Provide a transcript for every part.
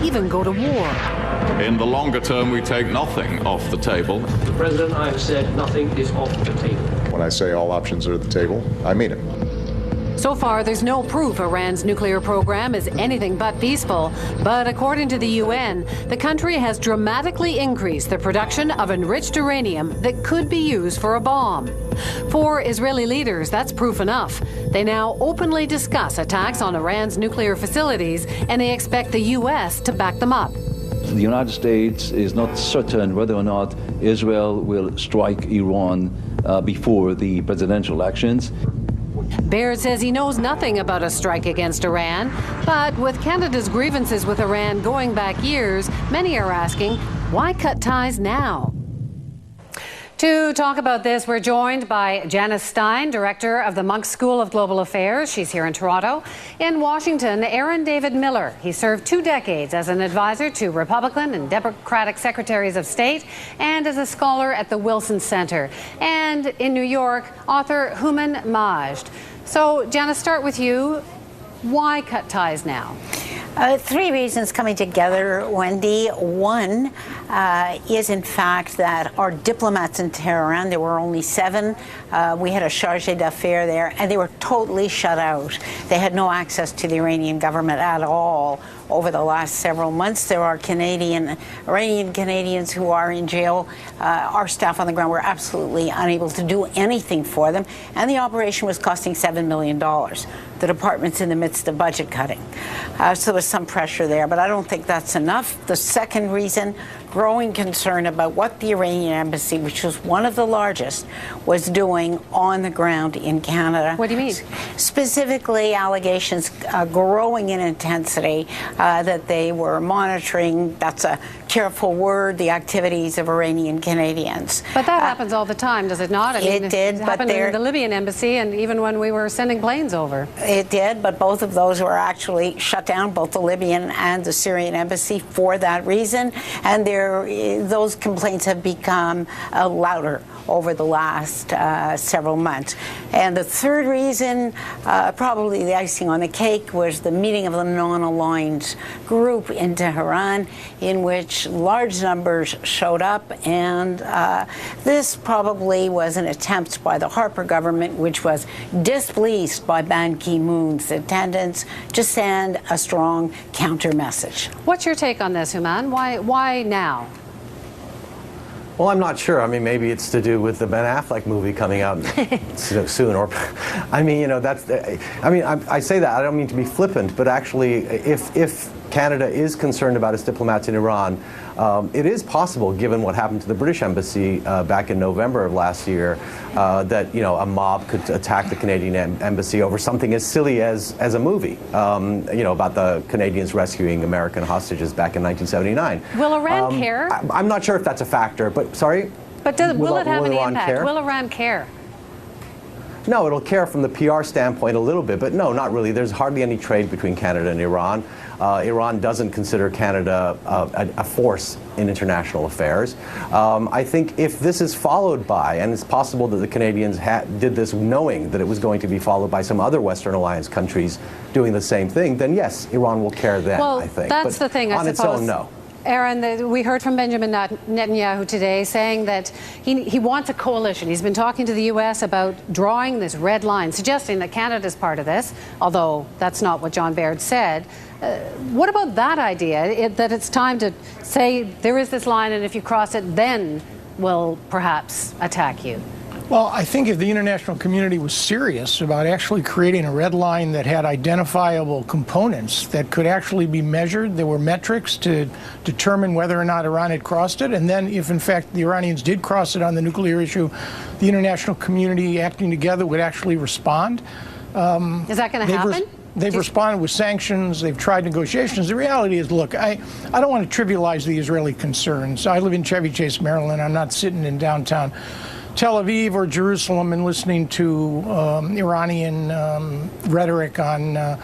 even go to war. In the longer term, we take nothing off the table. Mr. President, I have said nothing is off the table. When I say all options are at the table, I mean it. So far, there's no proof Iran's nuclear program is anything but peaceful. But according to the UN, the country has dramatically increased the production of enriched uranium that could be used for a bomb. For Israeli leaders, that's proof enough. They now openly discuss attacks on Iran's nuclear facilities, and they expect the U.S. to back them up. The United States is not certain whether or not Israel will strike Iran before the presidential elections. Baird says he knows nothing about a strike against Iran, but with Canada's grievances with Iran going back years, many are asking, why cut ties now? To talk about this, we're joined by Janice Stein, director of the Monk School of Global Affairs. She's here in Toronto. In Washington, Aaron David Miller. He served 2 decades as an advisor to Republican and Democratic secretaries of state and as a scholar at the Wilson Center. And in New York, author Houman Majd. So, Janice, start with you. Why cut ties now? 3 reasons coming together, Wendy. One is, in fact, that our diplomats in Tehran, there were only 7. We had a charge d'affaires there, and they were totally shut out. They had no access to the Iranian government at all over the last several months. There are Iranian Canadians who are in jail. Our staff on the ground were absolutely unable to do anything for them, and the operation was costing $7 million. The department's in the midst of budget cutting. So there's some pressure there, but I don't think that's enough. The second reason, growing concern about what the Iranian embassy, which was one of the largest, was doing on the ground in Canada. What do you mean? Specifically, allegations growing in intensity that they were monitoring, that's a careful word, the activities of Iranian Canadians. But that happens all the time, does it not? I mean, it did, it but happened in the Libyan embassy, and even when we were sending planes over. It did, but both of those were actually shut down, both the Libyan and the Syrian embassy, for that reason. And those complaints have become louder over the last several months. And the third reason, probably the icing on the cake, was the meeting of the non-aligned group in Tehran, in which large numbers showed up. And this probably was an attempt by the Harper government, which was displeased by Ban Ki-moon's attendance, to send a strong counter message. What's your take on this, Houman? Why now? Well, I'm not sure. I mean, maybe it's to do with the Ben Affleck movie coming out soon. Or, I mean, you know, that's. I mean, I say that. I don't mean to be flippant, but actually, if Canada is concerned about its diplomats in Iran, it is possible, given what happened to the British embassy back in November of last year, that a mob could attack the Canadian embassy over something as silly as a movie, about the Canadians rescuing American hostages back in 1979. Will Iran care? I'm not sure if that's a factor, but sorry. But will it have any impact? Care? Will Iran care? No, it'll care from the PR standpoint a little bit, but no, not really. There's hardly any trade between Canada and Iran. Iran doesn't consider Canada a force in international affairs. I think if this is followed by, and it's possible that the Canadians did this knowing that it was going to be followed by some other Western alliance countries doing the same thing, then yes, Iran will care then, I think. Well, that's the thing, I suppose. On its own, no. Aaron, we heard from Benjamin Netanyahu today saying that he wants a coalition. He's been talking to the U.S. about drawing this red line, suggesting that Canada's part of this, although that's not what John Baird said. What about that idea, that it's time to say there is this line, and if you cross it, then we'll perhaps attack you? Well, I think if the international community was serious about actually creating a red line that had identifiable components that could actually be measured, there were metrics to determine whether or not Iran had crossed it, and then if in fact the Iranians did cross it on the nuclear issue, the international community acting together would actually respond. Is that going to happen? They've responded with sanctions. They've tried negotiations. The reality is, look, I don't want to trivialize the Israeli concerns. I live in Chevy Chase, Maryland. I'm not sitting in downtown Tel Aviv or Jerusalem and listening to Iranian rhetoric on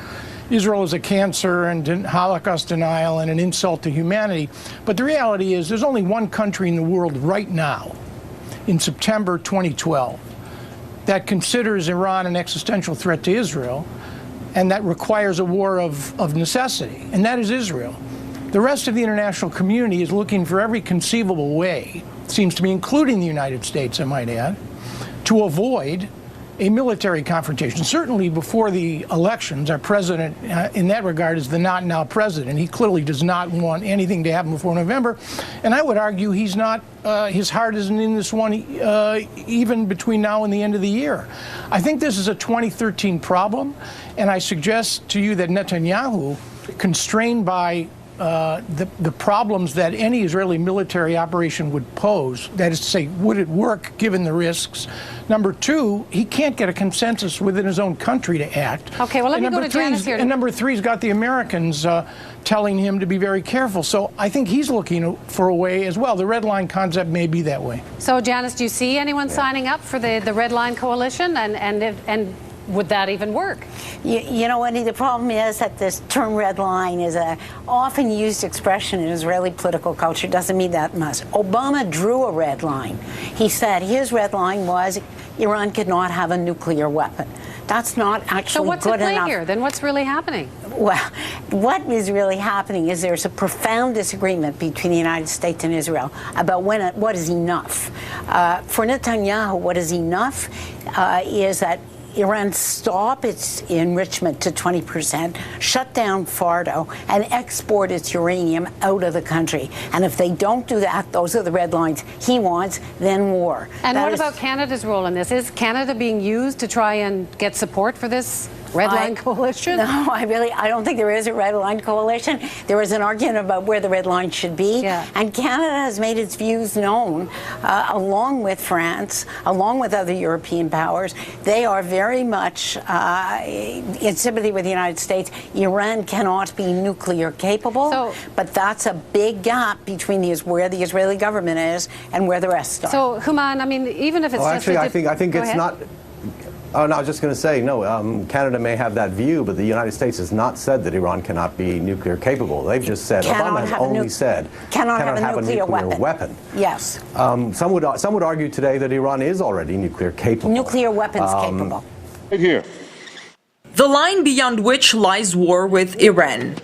Israel as a cancer and Holocaust denial and an insult to humanity. But the reality is there's only one country in the world right now, in September 2012, that considers Iran an existential threat to Israel and that requires a war of necessity, and that is Israel. the rest of the international community is looking for every conceivable way, seems to me, including the United States, I might add, to avoid a military confrontation. Certainly before the elections, our president in that regard is the not now president. He clearly does not want anything to happen before November. And I would argue he's not, his heart isn't in this one even between now and the end of the year. I think this is a 2013 problem, and I suggest to you that Netanyahu, constrained by the problems that any Israeli military operation would pose, that is to say, would it work given the risks? Number two, he can't get a consensus within his own country to act. Okay, well, let me go to Janice here. And number three's got the Americans telling him to be very careful. So I think he's looking for a way as well. The Red Line concept may be that way. So, Janice, do you see anyone signing up for the Red Line Coalition? And would that even work? You know, Wendy, the problem is that this term red line is a often used expression in Israeli political culture. Doesn't mean that much. Obama drew a red line. He said his red line was Iran could not have a nuclear weapon. That's not actually good enough. So what's at play here? Then what's really happening? Well, what is really happening is there's a profound disagreement between the United States and Israel about what is enough. For Netanyahu, what is enough is that Iran stop its enrichment to 20%, shut down Fordo, and export its uranium out of the country. And if they don't do that, those are the red lines he wants, then war. And what about Canada's role in this? Is Canada being used to try and get support for this Red Line Coalition? No, I don't think there is a Red Line Coalition. There is an argument about where the red line should be. Yeah. And Canada has made its views known, along with France, along with other European powers. They are very much in sympathy with the United States. Iran cannot be nuclear capable, but that's a big gap between where the Israeli government is and where the rest are. So, Human, I mean, even if it's just actually, I think it's not. Oh, no, I was just going to say, no, Canada may have that view, but the United States has not said that Iran cannot be nuclear capable. They've just said, Obama has only said, cannot have a nuclear weapon. Yes. Some would argue today that Iran is already nuclear capable. Nuclear weapons capable. Right here. The line beyond which lies war with Iran.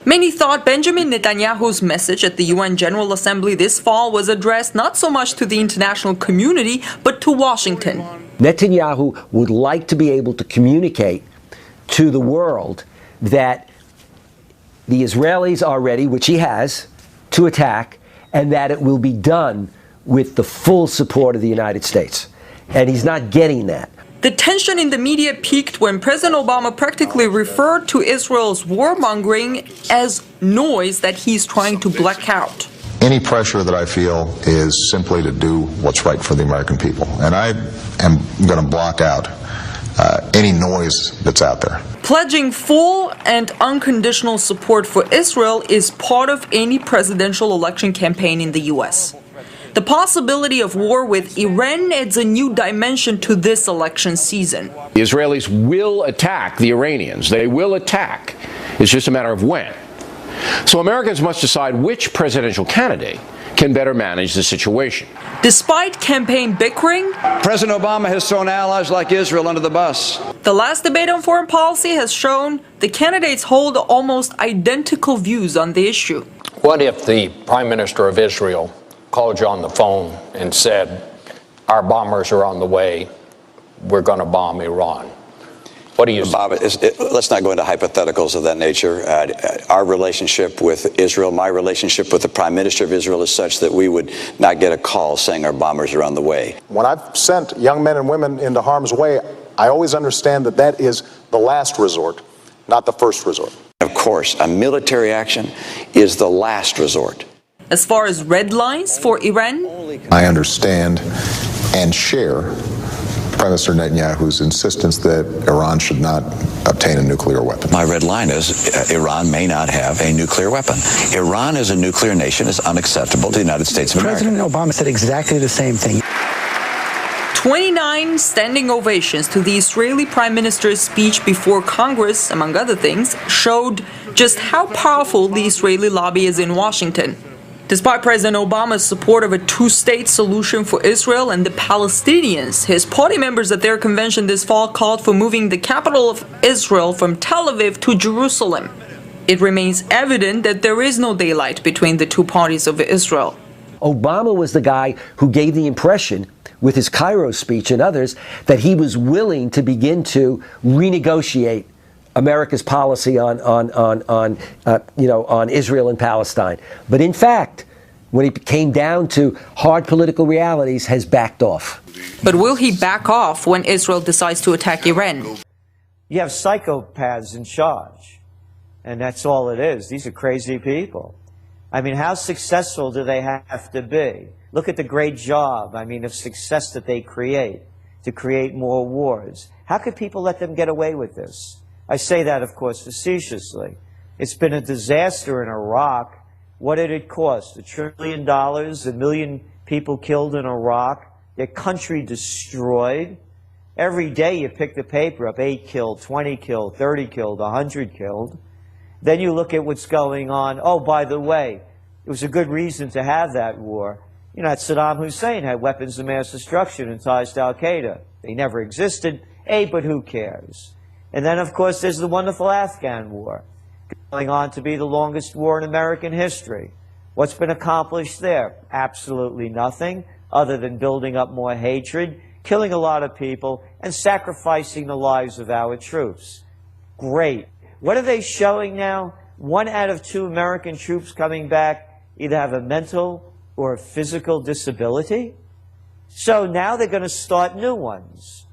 Many thought Benjamin Netanyahu's message at the UN General Assembly this fall was addressed not so much to the international community, but to Washington. Netanyahu would like to be able to communicate to the world that the Israelis are ready, which he has, to attack, and that it will be done with the full support of the United States. And he's not getting that. The tension in the media peaked when President Obama practically referred to Israel's warmongering as noise that he's trying to black out. Any pressure that I feel is simply to do what's right for the American people. And I am going to block out any noise that's out there. Pledging full and unconditional support for Israel is part of any presidential election campaign in the U.S. The possibility of war with Iran adds a new dimension to this election season. The Israelis will attack the Iranians. They will attack. It's just a matter of when. So Americans must decide which presidential candidate can better manage the situation. Despite campaign bickering, President Obama has thrown allies like Israel under the bus. The last debate on foreign policy has shown the candidates hold almost identical views on the issue. What if the Prime Minister of Israel called you on the phone and said, our bombers are on the way, we're going to bomb Iran? What do you say? Bob, let's not go into hypotheticals of that nature. Our relationship with Israel, my relationship with the Prime Minister of Israel is such that we would not get a call saying our bombers are on the way. When I've sent young men and women into harm's way, I always understand that that is the last resort, not the first resort. Of course, a military action is the last resort. As far as red lines for Iran, I understand and share Prime Minister Netanyahu's insistence that Iran should not obtain a nuclear weapon. My red line is Iran may not have a nuclear weapon. Iran as a nuclear nation is unacceptable to the United States of America. President Obama said exactly the same thing. 29 standing ovations to the Israeli Prime Minister's speech before Congress, among other things, showed just how powerful the Israeli lobby is in Washington. Despite President Obama's support of a two-state solution for Israel and the Palestinians, his party members at their convention this fall called for moving the capital of Israel from Tel Aviv to Jerusalem. it remains evident that there is no daylight between the two parties of Israel. Obama was the guy who gave the impression, with his Cairo speech and others, that he was willing to begin to renegotiate America's policy on Israel and Palestine. But in fact, when it came down to hard political realities, has backed off. But will he back off when Israel decides to attack Iran? You have psychopaths in charge, and that's all it is. These are crazy people. I mean, how successful do they have to be? Look at the great job, of success that they create to create more wars. How could people let them get away with this? I say that, of course, facetiously. It's been a disaster in Iraq. What did it cost? $1 trillion, 1 million people killed in Iraq, their country destroyed. Every day you pick the paper up, 8 killed, 20 killed, 30 killed, 100 killed. Then you look at what's going on. Oh, by the way, it was a good reason to have that war. That Saddam Hussein had weapons of mass destruction and ties to Al-Qaeda. They never existed, but who cares? And then, of course, there's the wonderful Afghan war, going on to be the longest war in American history. What's been accomplished there? Absolutely nothing, other than building up more hatred, killing a lot of people, and sacrificing the lives of our troops. Great. What are they showing now? 1 out of 2 American troops coming back either have a mental or a physical disability. So now they're going to start new ones.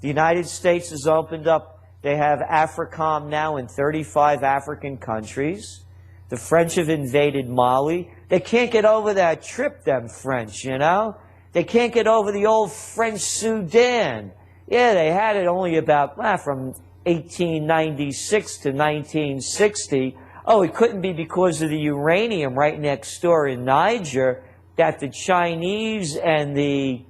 The United States has opened up. They have AFRICOM now in 35 African countries. The French have invaded Mali. They can't get over that trip, them French, They can't get over the old French Sudan. Yeah, they had it only about, from 1896 to 1960. Oh, it couldn't be because of the uranium right next door in Niger that the Chinese and the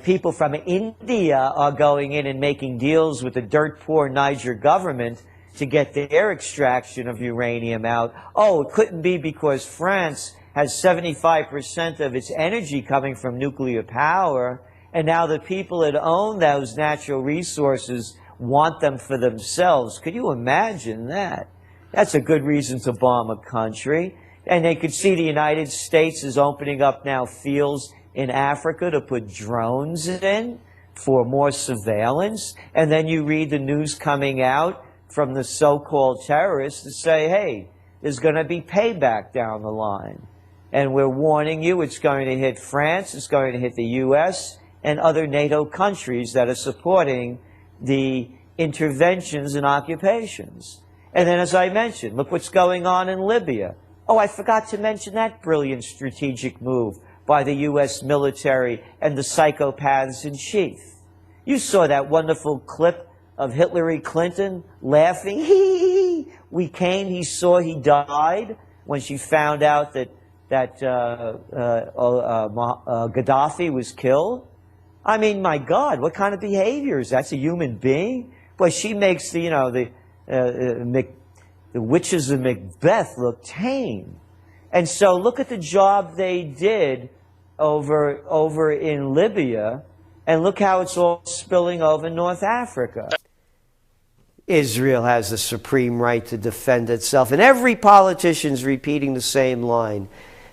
people from India are going in and making deals with the dirt-poor Niger government to get their extraction of uranium out. Oh, it couldn't be because France has 75% of its energy coming from nuclear power, and now the people that own those natural resources want them for themselves. Could you imagine that? That's a good reason to bomb a country. And they could see the United States is opening up now fields in Africa to put drones in for more surveillance. And then you read the news coming out from the so-called terrorists to say, hey, there's going to be payback down the line. And we're warning you, it's going to hit France, it's going to hit the U.S., and other NATO countries that are supporting the interventions and occupations. And then, as I mentioned, look what's going on in Libya. Oh, I forgot to mention that brilliant strategic move by the U.S. military and the psychopaths in chief. You saw that wonderful clip of Hillary Clinton laughing. We came, he saw he died when she found out that Gaddafi was killed. I mean, my God, what kind of behavior is that? That's a human being? Boy, she makes the witches of Macbeth look tame. And so look at the job they did over in Libya, and look how it's all spilling over North Africa. Israel has the supreme right to defend itself, and every politician's repeating the same line.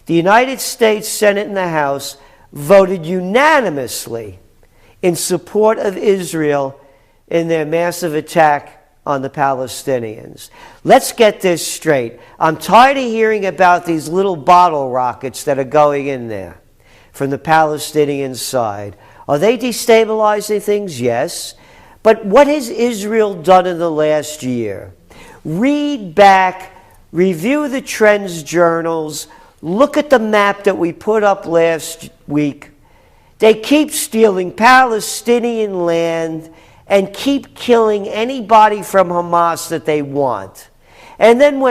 The United States Senate and the House voted unanimously in support of Israel in their massive attack on the Palestinians. Let's get this straight. I'm tired of hearing about these little bottle rockets that are going in there from the Palestinian side. Are they destabilizing things? Yes. But what has Israel done in the last year? Read back, review the trends journals, look at the map that we put up last week. They keep stealing Palestinian land and keep killing anybody from Hamas that they want. And then when